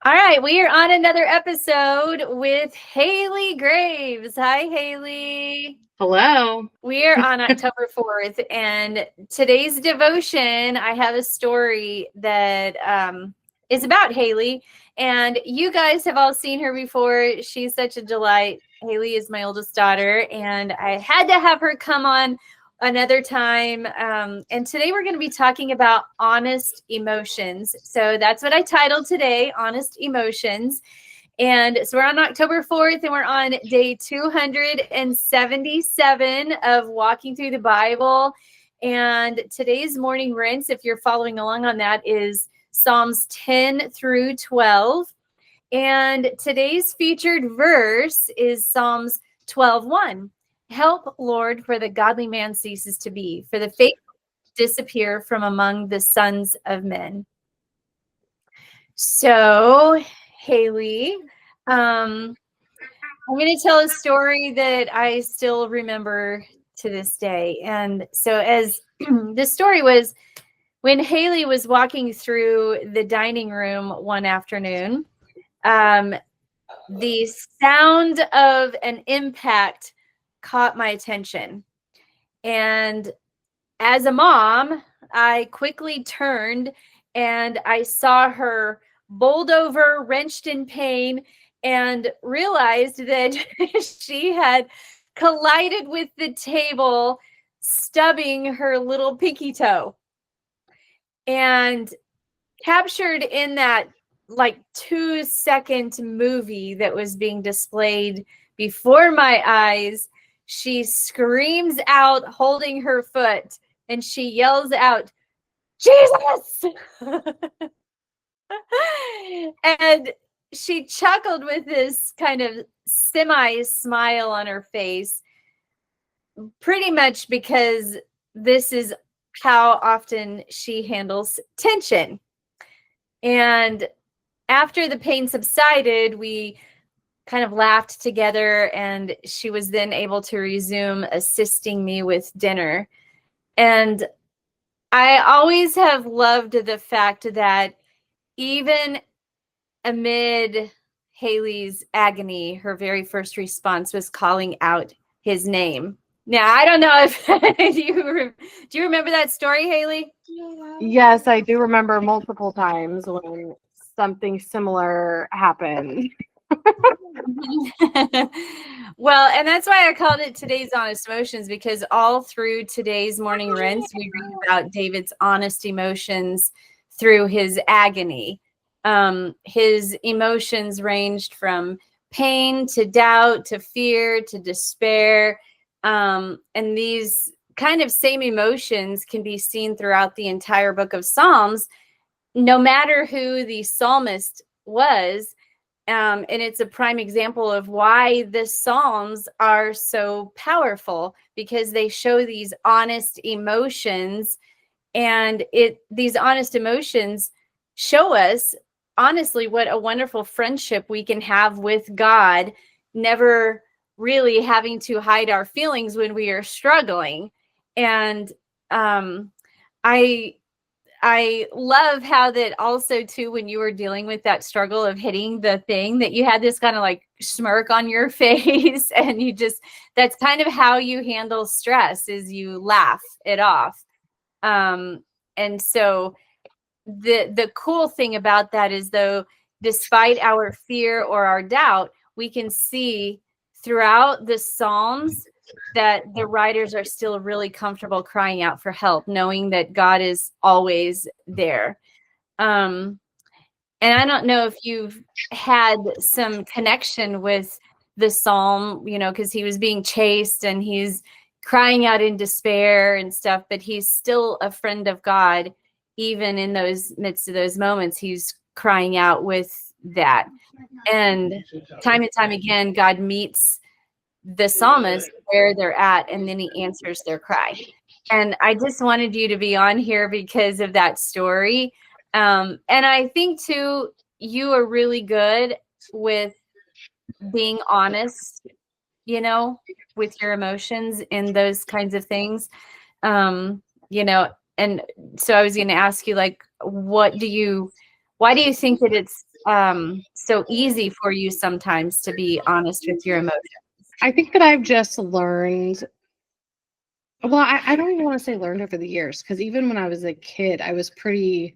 All right, we are on another episode with Haley Graves. Hi, Haley. Hello. We are on October 4th, and today's devotion, I have a story that is about Haley, and you guys have all seen her before. She's such a delight. Haley is my oldest daughter, and I had to have her come on another time. And today we're going to be talking about honest emotions. So that's what I titled today, Honest Emotions. And so we're on October 4th, and we're on day 277 of walking through the Bible. And today's morning rinse, if you're following along on that, is Psalms 10 through 12. And today's featured verse is Psalms 12:1. Help, Lord, for the godly man ceases to be, for the faithful disappear from among the sons of men. So, Haley, I'm going to tell a story that I still remember to this day. And so, as this story was when Haley was walking through the dining room one afternoon, the sound of an impact caught my attention. And as a mom, I quickly turned and I saw her bowled over, wrenched in pain, and realized that she had collided with the table, stubbing her little pinky toe. And captured in that like 2-second movie that was being displayed before my eyes, she screams out, holding her foot, and she yells out, "Jesus!" And she chuckled with this kind of semi-smile on her face, pretty much because this is how often she handles tension. And after the pain subsided, we kind of laughed together, and she was then able to resume assisting me with dinner. And I always have loved the fact that even amid Haley's agony, her very first response was calling out his name. Now, I don't know if do you remember that story, Haley? Yes, I do remember multiple times when something similar happened. Well, and that's why I called it today's honest emotions, because all through today's morning rinse, we read about David's honest emotions through his agony. His emotions ranged from pain to doubt to fear to despair. And these kind of same emotions can be seen throughout the entire book of Psalms, no matter who the psalmist was. And it's a prime example of why the Psalms are so powerful, because they show these honest emotions, and these honest emotions show us, honestly, what a wonderful friendship we can have with God, never really having to hide our feelings when we are struggling. And I love how that also too, when you were dealing with that struggle of hitting the thing, that you had this kind of like smirk on your face, and that's kind of how you handle stress, is you laugh it off. And so the cool thing about that is, though, despite our fear or our doubt, we can see throughout the Psalms that the writers are still really comfortable crying out for help, knowing that God is always there. And I don't know if you've had some connection with the Psalm, because he was being chased and he's crying out in despair and stuff, but he's still a friend of God. Even in those midst of those moments, he's crying out with that. And time again, God meets the psalmist where they're at, and then he answers their cry. And I just wanted you to be on here because of that story. And I think too, you are really good with being honest, with your emotions and those kinds of things. And so I was going to ask you, like, why do you think that it's so easy for you sometimes to be honest with your emotions? I think that I've just learned, well, I don't even want to say learned over the years, because even when I was a kid, I was pretty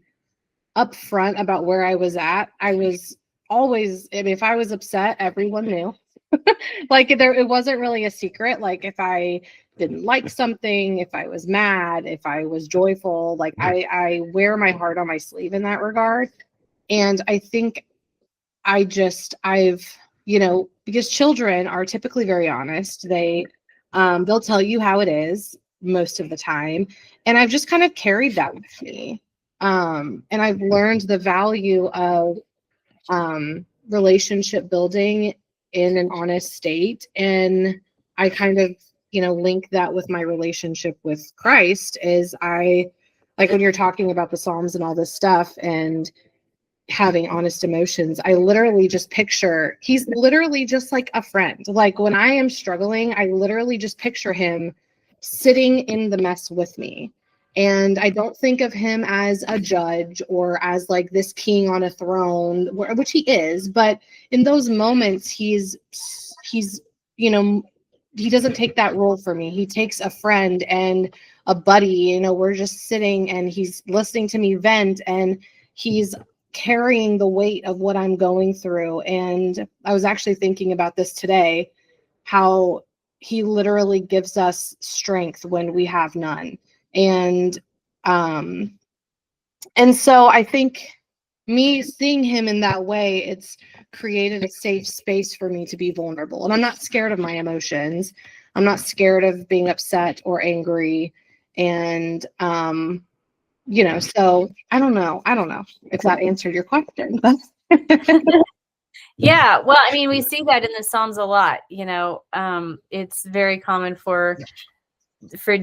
upfront about where I was at. I was always, I mean, if I was upset, everyone knew. Like it wasn't really a secret. Like if I didn't like something, if I was mad, if I was joyful, like I wear my heart on my sleeve in that regard. And I think I've, because children are typically very honest. They'll tell you how it is most of the time. And I've just kind of carried that with me. And I've learned the value of relationship building in an honest state. And I kind of, link that with my relationship with Christ is like when you're talking about the Psalms and all this stuff and having honest emotions, I literally just picture he's literally just like a friend. Like when I am struggling, I literally just picture him sitting in the mess with me. And I don't think of him as a judge or as like this king on a throne, which he is, but in those moments he's he doesn't take that role for me. He takes a friend and a buddy, we're just sitting and he's listening to me vent, and he's carrying the weight of what I'm going through. And I was actually thinking about this today, how he literally gives us strength when we have none. And so I think me seeing him in that way, it's created a safe space for me to be vulnerable. And I'm not scared of my emotions. I'm not scared of being upset or angry. And so I don't know if that answered your question. But Yeah, well, I mean, we see that in the Psalms a lot. It's very common for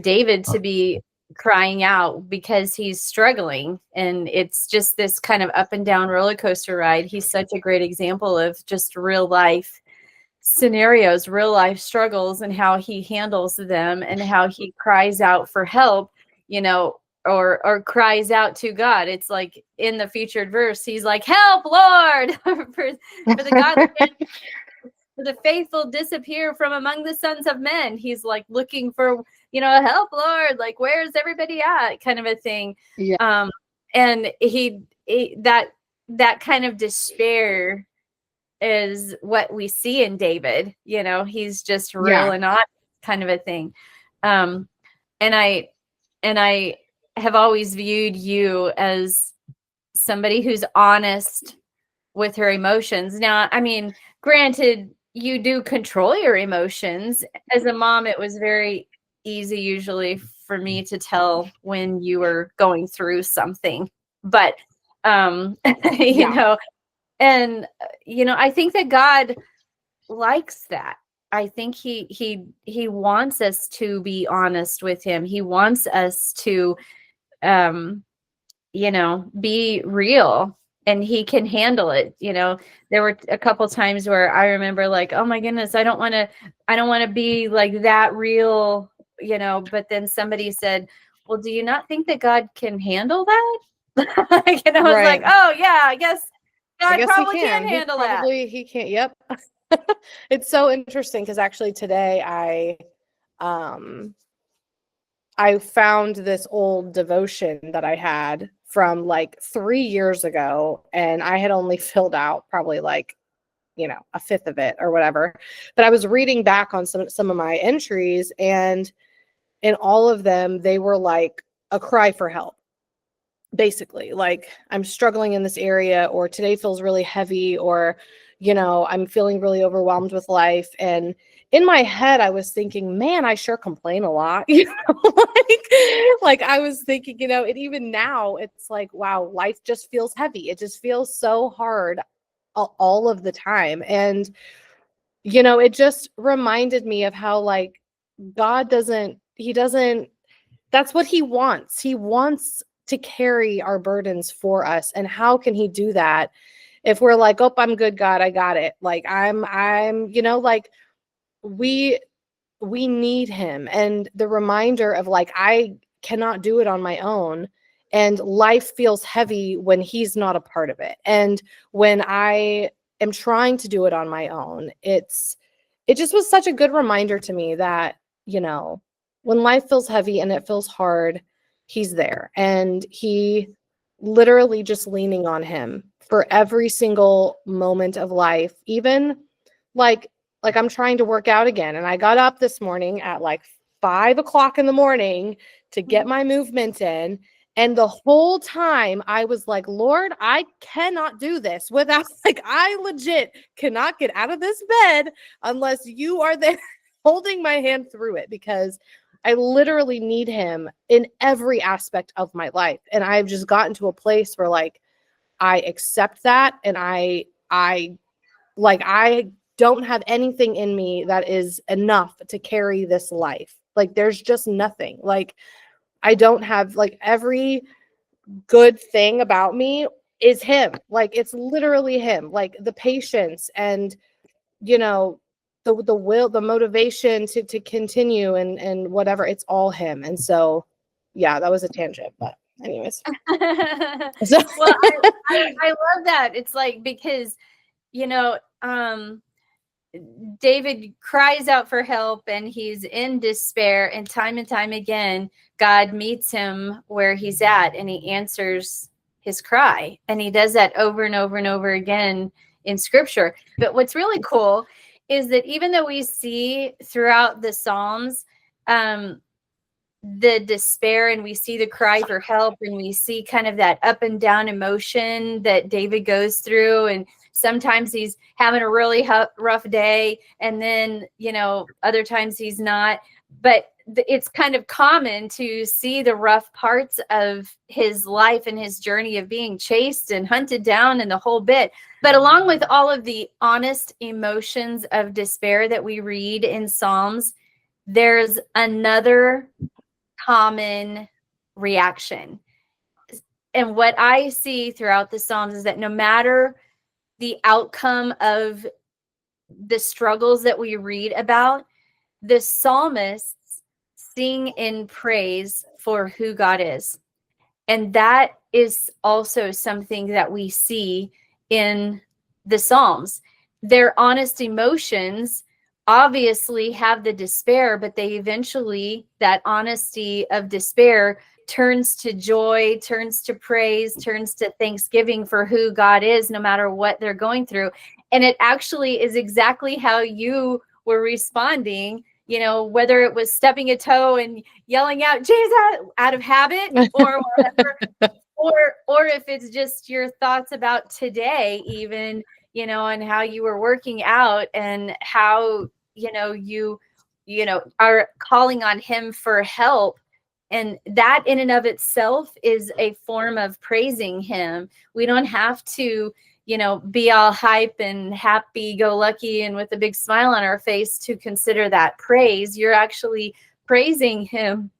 David to be crying out because he's struggling, and it's just this kind of up and down roller coaster ride. He's such a great example of just real life scenarios, real life struggles, and how he handles them and how he cries out for help, or cries out to God. It's like in the featured verse, he's like, "Help, Lord!" for the godly for the faithful disappear from among the sons of men. He's like looking for, help, Lord, like where's everybody at, kind of a thing. Yeah. And that kind of despair is what we see in David. He's just real and honest, kind of a thing. And I have always viewed you as somebody who's honest with her emotions. Now, I mean, granted, you do control your emotions. As a mom, it was very easy usually for me to tell when you were going through something. But you know, and I think that God likes that. I think he wants us to be honest with him. He wants us to be real, and he can handle it. There were a couple times where I remember like, oh my goodness, I don't want to be like that real, but then somebody said, well, do you not think that God can handle that? I was like, oh yeah, I guess God probably can handle that. He can't. Yep. It's so interesting because actually today I found this old devotion that I had from like 3 years ago, and I had only filled out probably like, a fifth of it or whatever. But I was reading back on some of my entries, and in all of them, they were like a cry for help. Basically, like, I'm struggling in this area, or today feels really heavy, or, I'm feeling really overwhelmed with life. And in my head, I was thinking, man, I sure complain a lot. Like I was thinking, and even now it's like, wow, life just feels heavy. It just feels so hard all of the time. And, it just reminded me of how like God doesn't, that's what he wants. He wants to carry our burdens for us. And how can he do that if we're like, oh, I'm good, God, I got it. Like I'm, like we need him. And the reminder of like, I cannot do it on my own. and life feels heavy when he's not a part of it. And when I am trying to do it on my own, it just was such a good reminder to me that, you know, when life feels heavy and it feels hard, he's there. And he literally just leaning on him for every single moment of life, even like I'm trying to work out again. And I got up this morning at like 5 o'clock in the morning to get my movement in. And the whole time I was like, Lord, I cannot do this without, like, I legit cannot get out of this bed unless you are there holding my hand through it, because I literally need him in every aspect of my life. And I've just gotten to a place where like, I accept that. And I don't have anything in me that is enough to carry this life. Like, there's just nothing. Like, I don't have, like, every good thing about me is him. Like, it's literally him. Like, the patience and, you know, the will, the motivation to continue and whatever, it's all him. And so, yeah, that was a tangent, but anyways. So. Well, I love that. It's like, because, you know, David cries out for help and he's in despair, and time again, God meets him where he's at and he answers his cry. And he does that over and over and over again in scripture. But what's really cool is that even though we see throughout the Psalms, the despair, and we see the cry for help, and we see kind of that up and down emotion that David goes through, and sometimes he's having a really rough day, and then, you know, other times he's not. But it's kind of common to see the rough parts of his life and his journey of being chased and hunted down and the whole bit. But along with all of the honest emotions of despair that we read in Psalms, there's another common reaction. And what I see throughout the Psalms is that no matter the outcome of the struggles that we read about, the psalmists sing in praise for who God is. And that is also something that we see in the Psalms. Their honest emotions obviously have the despair, but they eventually, that honesty of despair turns to joy, turns to praise, turns to thanksgiving for who God is, no matter what they're going through. And it actually is exactly how you were responding, you know, whether it was stubbing a toe and yelling out Jesus out of habit or whatever, or if it's just your thoughts about today, even, you know, and how you were working out and how, you are calling on him for help. And that in and of itself is a form of praising him. We don't have to, be all hype and happy go lucky and with a big smile on our face to consider that praise. You're actually praising him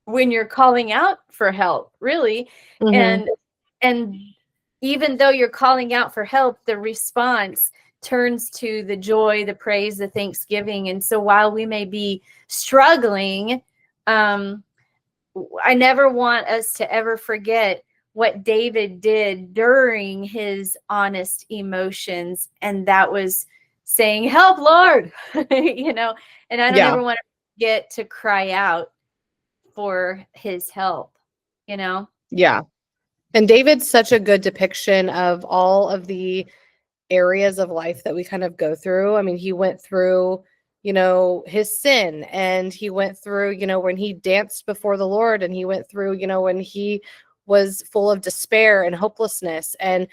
when you're calling out for help, really. Mm-hmm. And even though you're calling out for help, the response turns to the joy, the praise, the thanksgiving. And so while we may be struggling, I never want us to ever forget what David did during his honest emotions. And that was saying, help, Lord, and I don't ever want to get to cry out for his help, Yeah. And David's such a good depiction of all of the areas of life that we kind of go through. I mean, he went through, his sin, and he went through, when he danced before the Lord, and he went through, when he was full of despair and hopelessness. And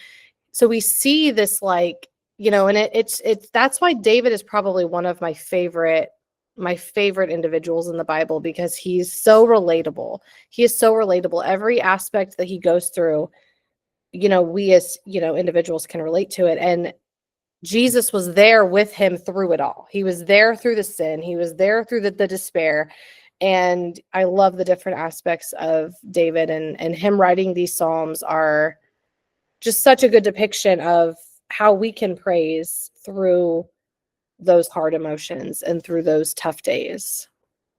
so we see this, like, and it's that's why David is probably one of my favorite individuals in the Bible, because he's so relatable. He is so relatable. Every aspect that he goes through, we as, individuals can relate to it. And Jesus was there with him through it all. He was there through the sin. He was there through the despair. And I love the different aspects of David, and him writing these Psalms are just such a good depiction of how we can praise through those hard emotions and through those tough days.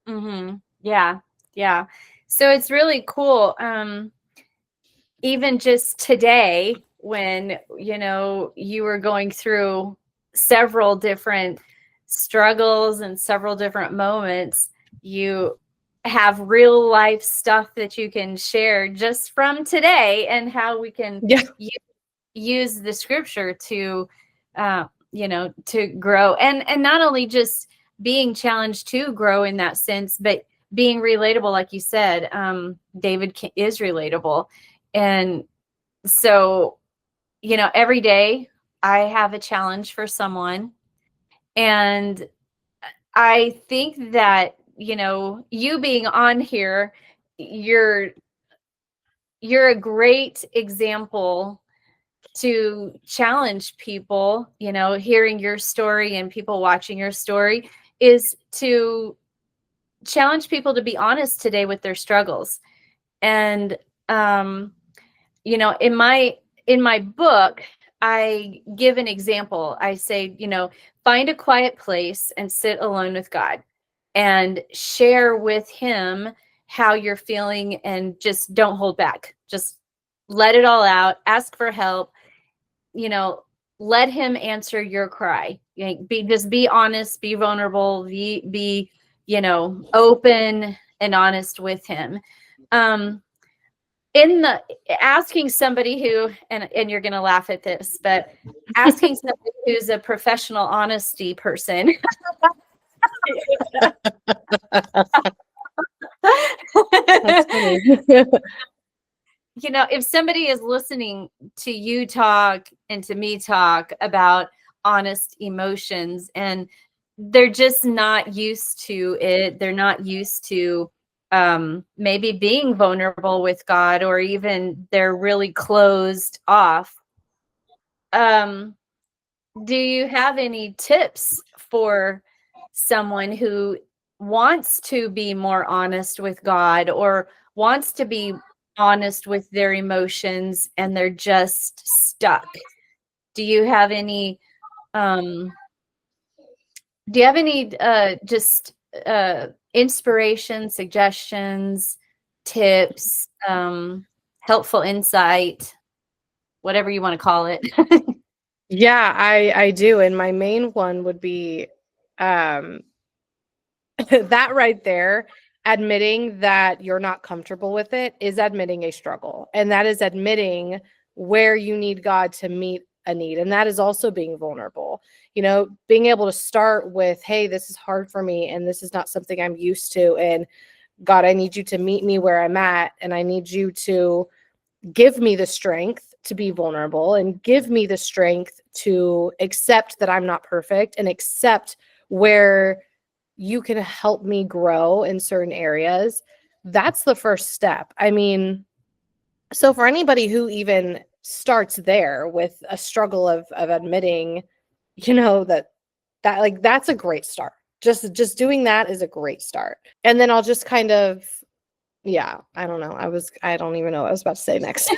Mm-hmm. Yeah. So it's really cool. even just today, when, you were going through several different struggles and several different moments, you have real life stuff that you can share just from today, and how we can Yeah. use the scripture to, to grow, and not only just being challenged to grow in that sense, but being relatable, like you said. David is relatable. And so, every day I have a challenge for someone. And I think that, you being on here, you're a great example to challenge people. Hearing your story and people watching your story is to challenge people to be honest today with their struggles. And in my book, I give an example. I say, find a quiet place and sit alone with God and share with him how you're feeling, and just don't hold back. Just let it all out. Ask for help. Let him answer your cry. Be honest, be vulnerable, be open and honest with him. In the asking somebody who, and you're going to laugh at this, but asking somebody who's a professional honesty person. That's funny. If somebody is listening to you talk and to me talk about honest emotions, and they're just not used to it, they're not used to maybe being vulnerable with God, or even they're really closed off. Do you have any tips for someone who wants to be more honest with God, or wants to be honest with their emotions, and they're just stuck? Do you have any just inspiration, suggestions, tips, helpful insight, whatever you want to call it? Yeah, I do. And my main one would be that right there, admitting that you're not comfortable with it is admitting a struggle. And that is admitting where you need God to meet a need. And that is also being vulnerable. Being able to start with, hey, this is hard for me, and this is not something I'm used to. And God, I need you to meet me where I'm at, and I need you to give me the strength to be vulnerable, and give me the strength to accept that I'm not perfect, and accept where you can help me grow in certain areas. That's the first step. I mean, so for anybody who even starts there with a struggle of admitting, that's a great start. Just doing that is a great start. And then I'll just kind of, yeah, I don't know. I don't even know what I was about to say next. Are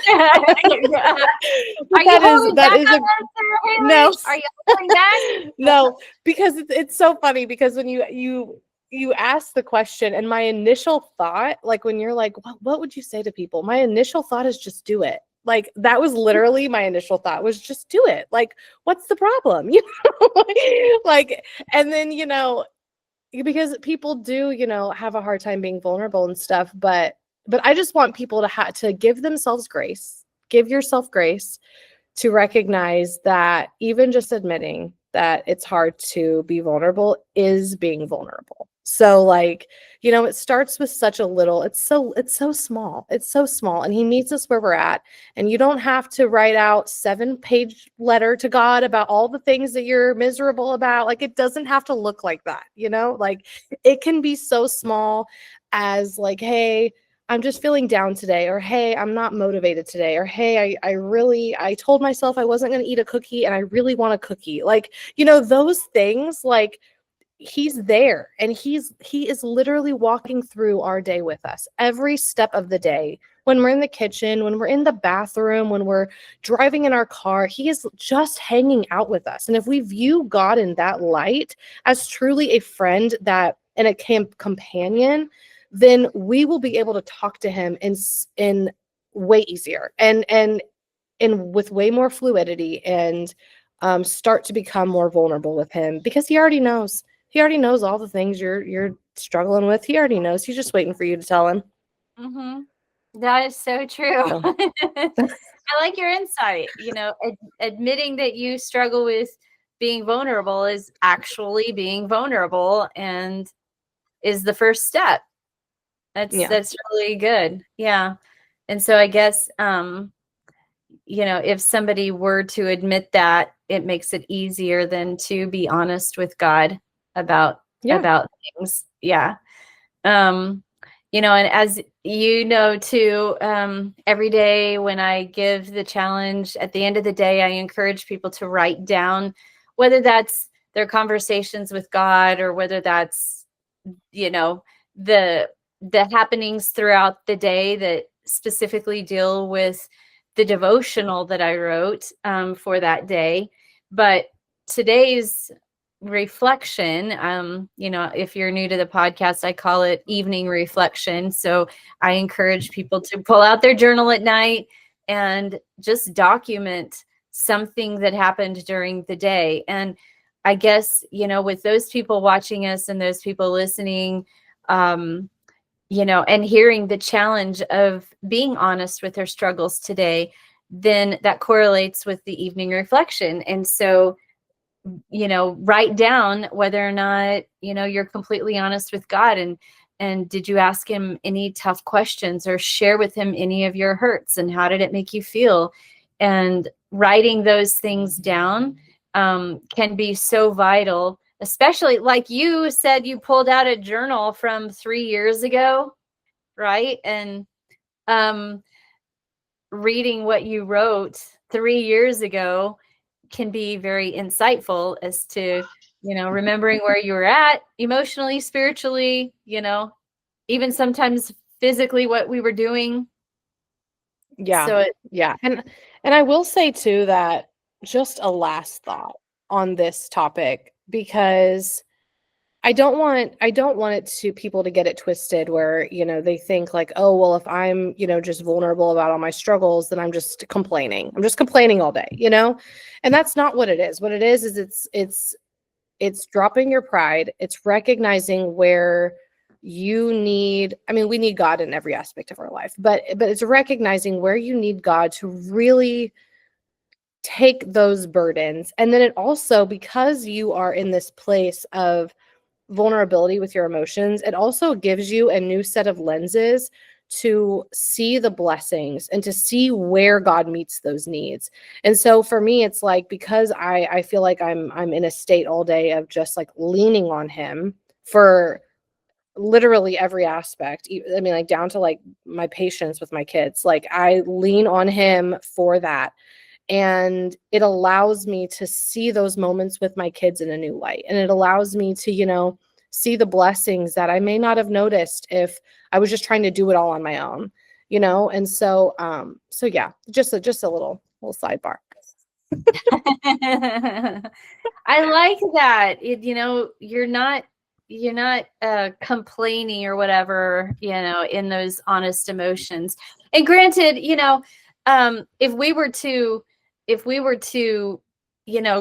you holding back on that, Haley? No. Are you holding back? No, because it's so funny, because when you ask the question, and my initial thought, like when you're like, what would you say to people? My initial thought is just do it. Like, that was literally my initial thought, was just do it. Like, what's the problem? Like, and then, because people do, have a hard time being vulnerable and stuff, but I just want people to give themselves grace, give yourself grace, to recognize that even just admitting that it's hard to be vulnerable is being vulnerable. So, like, it starts with such a little, it's so small. It's so small. And he meets us where we're at. And you don't have to write out 7-page letter to God about all the things that you're miserable about. Like, it doesn't have to look like that, like it can be so small as like, hey, I'm just feeling down today, or hey, I'm not motivated today, or hey, I told myself I wasn't going to eat a cookie, and I really want a cookie. Like, those things, like, he's there, and he is literally walking through our day with us every step of the day. When we're in the kitchen, when we're in the bathroom, when we're driving in our car, he is just hanging out with us. And if we view God in that light, as truly a friend and a companion, then we will be able to talk to him in way easier and with way more fluidity, and start to become more vulnerable with him, because he already knows. He already knows all the things you're struggling with. He already knows. He's just waiting for you to tell him. Mm-hmm. That is so true. So. I like your insight. Admitting that you struggle with being vulnerable is actually being vulnerable and is the first step. That's really good. Yeah. And so I guess, if somebody were to admit that, it makes it easier than to be honest with God about things. Yeah. And as you know too, every day when I give the challenge, at the end of the day, I encourage people to write down, whether that's their conversations with God or whether that's, the happenings throughout the day that specifically deal with the devotional that I wrote for that day. But today's reflection, if you're new to the podcast, I call it evening reflection. So I encourage people to pull out their journal at night and just document something that happened during the day. And I guess, with those people watching us and those people listening, and hearing the challenge of being honest with their struggles today, then that correlates with the evening reflection. And so, write down whether or not, you're completely honest with God, and did you ask him any tough questions or share with him any of your hurts, and how did it make you feel? And writing those things down can be so vital, especially like you said, you pulled out a journal from 3 years ago, right? And reading what you wrote 3 years ago can be very insightful as to, remembering where you were at emotionally, spiritually, even sometimes physically what we were doing. Yeah. So And I will say too that, just a last thought on this topic, because I don't want it to people to get it twisted where, they think like, oh, well, if I'm, just vulnerable about all my struggles, then I'm just complaining. I'm just complaining all day, And that's not what it is. What it is it's dropping your pride. It's recognizing where you need, we need God in every aspect of our life, but it's recognizing where you need God to really take those burdens. And then it also, because you are in this place of vulnerability with your emotions, it also gives you a new set of lenses to see the blessings and to see where God meets those needs. And so for me, it's like, because I feel like I'm in a state all day of just like leaning on him for literally every aspect. Like down to like my patience with my kids. Like I lean on him for that. And it allows me to see those moments with my kids in a new light. And it allows me to, see the blessings that I may not have noticed if I was just trying to do it all on my own, And so, yeah, just a little sidebar. I like that. You're not complaining or whatever, in those honest emotions. And granted, if we were to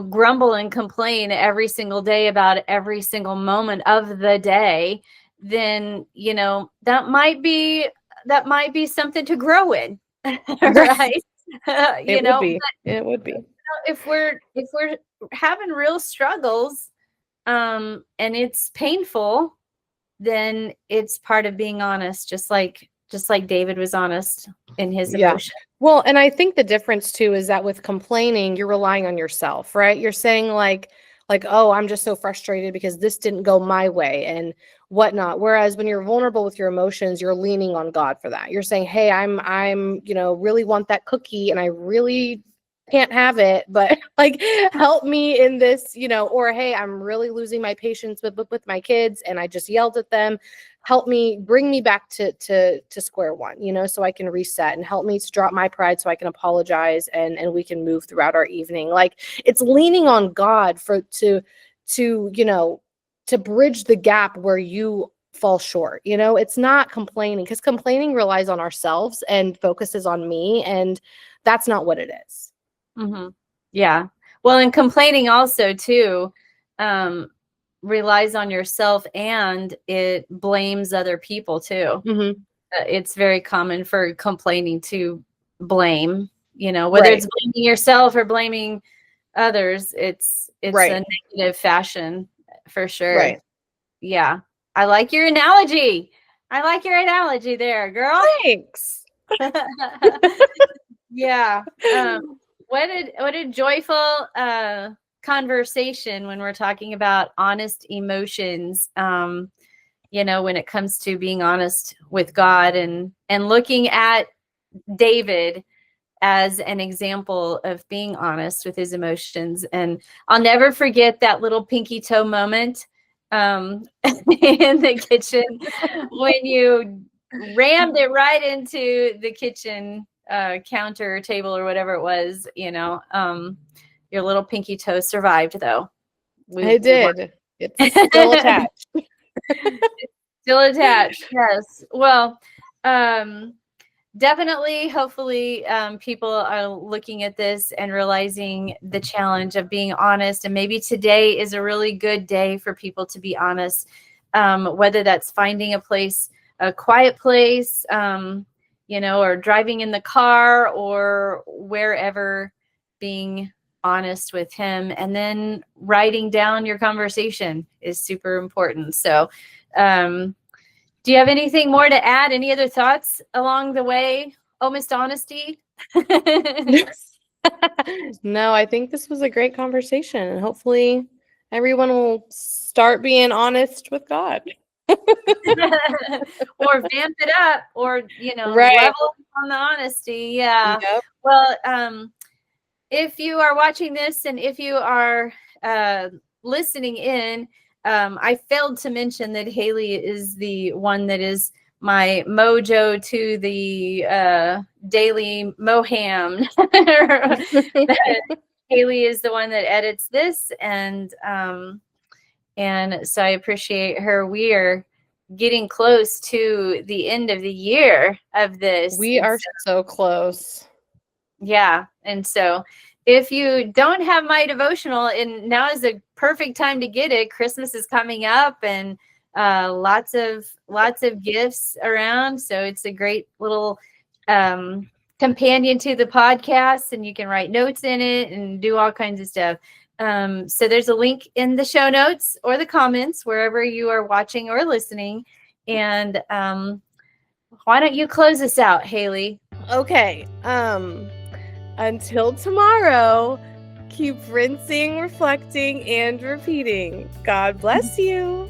grumble and complain every single day about every single moment of the day, then that might be something to grow in. Right. It would be. If we're having real struggles, and it's painful, then it's part of being honest, just like David was honest in his emotion. Well, and I think the difference too is that with complaining, you're relying on yourself, right? You're saying like, oh, I'm just so frustrated because this didn't go my way and whatnot. Whereas when you're vulnerable with your emotions, you're leaning on God for that. You're saying, hey, I'm really want that cookie and I really can't have it, but like help me in this, or hey, I'm really losing my patience with my kids and I just yelled at them. Help me, bring me back to square one, so I can reset, and help me to drop my pride so I can apologize and we can move throughout our evening. Like it's leaning on God to bridge the gap where you fall short. You know, it's not complaining, because complaining relies on ourselves and focuses on me, and that's not what it is. Mm-hmm. Yeah. Well, and complaining also too relies on yourself, and it blames other people too. Mm-hmm. It's very common for complaining to blame, you know, whether Right. it's blaming yourself or blaming others. It's Right. a negative fashion for sure. Right. Yeah. I like your analogy. I like your analogy there, girl. Thanks. Yeah. What a joyful conversation when we're talking about honest emotions. You know, when it comes to being honest with God, and looking at David as an example of being honest with his emotions. And I'll never forget that little pinky toe moment in the kitchen when you rammed it right into the kitchen counter or table or whatever it was, you know. Your little pinky toe survived, though. I did. It's still attached. Still attached, yes. Well, definitely, hopefully, people are looking at this and realizing the challenge of being honest. And maybe today is a really good day for people to be honest, whether that's finding a quiet place, you know, or driving in the car or wherever, being honest with him, and then writing down your conversation is super important. So, do you have anything more to add? Any other thoughts along the way? Oh, Miss Honesty. No, I think this was a great conversation, and hopefully everyone will start being honest with God. Or vamp it up, or, you know, Right. level on the honesty. Yeah. Yep. Well, if you are watching this and if you are listening in, I failed to mention that Haley is the one that is my mojo to the daily moham. Haley is the one that edits this, and so I appreciate her. We are getting close to the end of the year of this. We are so close. Yeah. And so if you don't have my devotional, and now is the perfect time to get it. Christmas is coming up, and lots of gifts around. So it's a great little companion to the podcast, and you can write notes in it and do all kinds of stuff. So there's a link in the show notes or the comments, wherever you are watching or listening. And why don't you close us out, Haley? Okay. Until tomorrow, keep rinsing, reflecting, and repeating. God bless you.